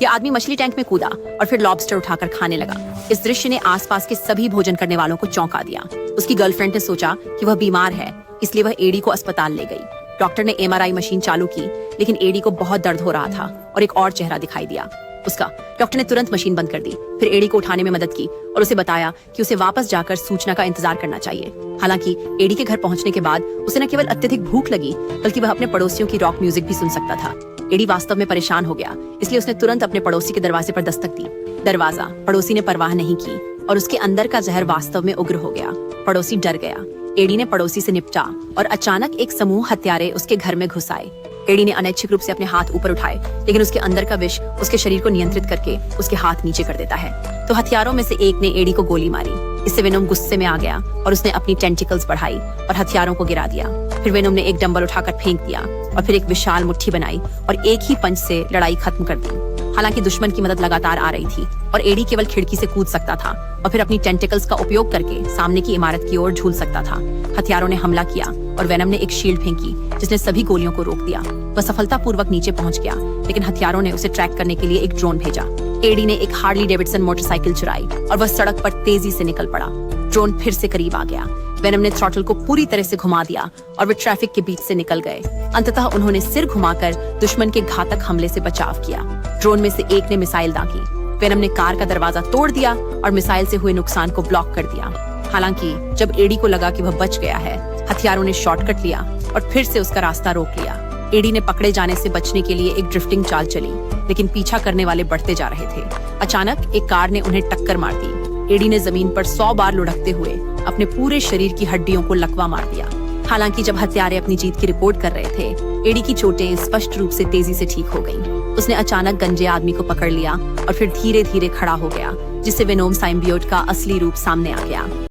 यह आदमी मछली टैंक में कूदा और फिर लॉबस्टर उठाकर खाने लगा। इस दृश्य ने आसपास के सभी भोजन करने वालों को चौंका दिया। उसकी गर्लफ्रेंड ने सोचा कि वह बीमार है, इसलिए वह एडी को अस्पताल ले गई। डॉक्टर ने MRI मशीन चालू की, लेकिन एडी को बहुत दर्द हो रहा था और एक और चेहरा दिखाई दिया उसका। डॉक्टर ने तुरंत मशीन बंद कर दी, फिर एडी को उठाने में मदद की और उसे बताया कि उसे वापस जाकर सूचना का इंतजार करना चाहिए। हालांकि एडी के घर पहुंचने के बाद उसे न केवल अत्यधिक भूख लगी, बल्कि वह अपने पड़ोसियों की रॉक म्यूजिक भी सुन सकता था। एडी वास्तव में परेशान हो गया, इसलिए उसने तुरंत अपने पड़ोसी के दरवाजे पर दस्तक दी। दरवाजा पड़ोसी ने परवाह नहीं की और उसके अंदर का जहर वास्तव में उग्र हो गया। पड़ोसी डर गया। एडी ने पड़ोसी से निपटा और अचानक एक समूह हत्यारे उसके घर में घुस आए। एडी ने अनैच्छिक रूप से अपने हाथ ऊपर उठाए, लेकिन उसके अंदर का विष उसके शरीर को नियंत्रित करके उसके हाथ नीचे कर देता है। तो हथियारों में से एक ने एडी को गोली मारी। इससे वेनोम गुस्से में आ गया और उसने अपनी टेंटिकल्स बढ़ाई और हथियारों को गिरा दिया। फिर वेनोम ने एक डंबल उठाकर फेंक दिया और फिर एक विशाल मुट्ठी बनाई और एक ही पंच से लड़ाई खत्म कर दी। हालांकि दुश्मन की मदद लगातार आ रही थी और एडी केवल खिड़की से कूद सकता था और फिर अपनी टेंटिकल्स का उपयोग करके सामने की इमारत की ओर झूल सकता था। हथियारों ने हमला किया और वेनम ने एक शील्ड फेंकी, जिसने सभी गोलियों को रोक दिया। वह सफलतापूर्वक नीचे पहुंच गया, लेकिन हथियारों ने उसे ट्रैक करने के लिए एक ड्रोन भेजा। एडी ने एक हार्ली डेविडसन मोटरसाइकिल चुराई और वह सड़क पर तेजी से निकल पड़ा। ड्रोन फिर से करीब आ गया। वेनम ने थ्रॉटल को पूरी तरह से घुमा दिया और वे ट्रैफिक के बीच से निकल गए। अंततः उन्होंने सिर घुमाकर दुश्मन के घातक हमले से बचाव किया। ड्रोन में से एक ने मिसाइल दागी। वेनम ने कार का दरवाजा तोड़ दिया और मिसाइल से हुए नुकसान को ब्लॉक कर दिया। हालांकि जब एडी को लगा कि वह बच गया है, हथियारों ने शॉर्टकट लिया और फिर से उसका रास्ता रोक लिया। एडी ने पकड़े जाने से बचने के लिए एक ड्रिफ्टिंग चाल चली, लेकिन पीछा करने वाले बढ़ते जा रहे थे। अचानक एक कार ने उन्हें टक्कर मार दी। एडी ने जमीन पर 100 बार लुढ़कते हुए अपने पूरे शरीर की हड्डियों को लकवा मार दिया। हालांकि जब हत्यारे अपनी जीत की रिपोर्ट कर रहे थे, एडी की चोटें स्पष्ट रूप से तेजी से ठीक हो गईं। उसने अचानक गंजे आदमी को पकड़ लिया और फिर धीरे धीरे खड़ा हो गया, जिससे वेनोम साइम्बियोट का असली रूप सामने आ गया।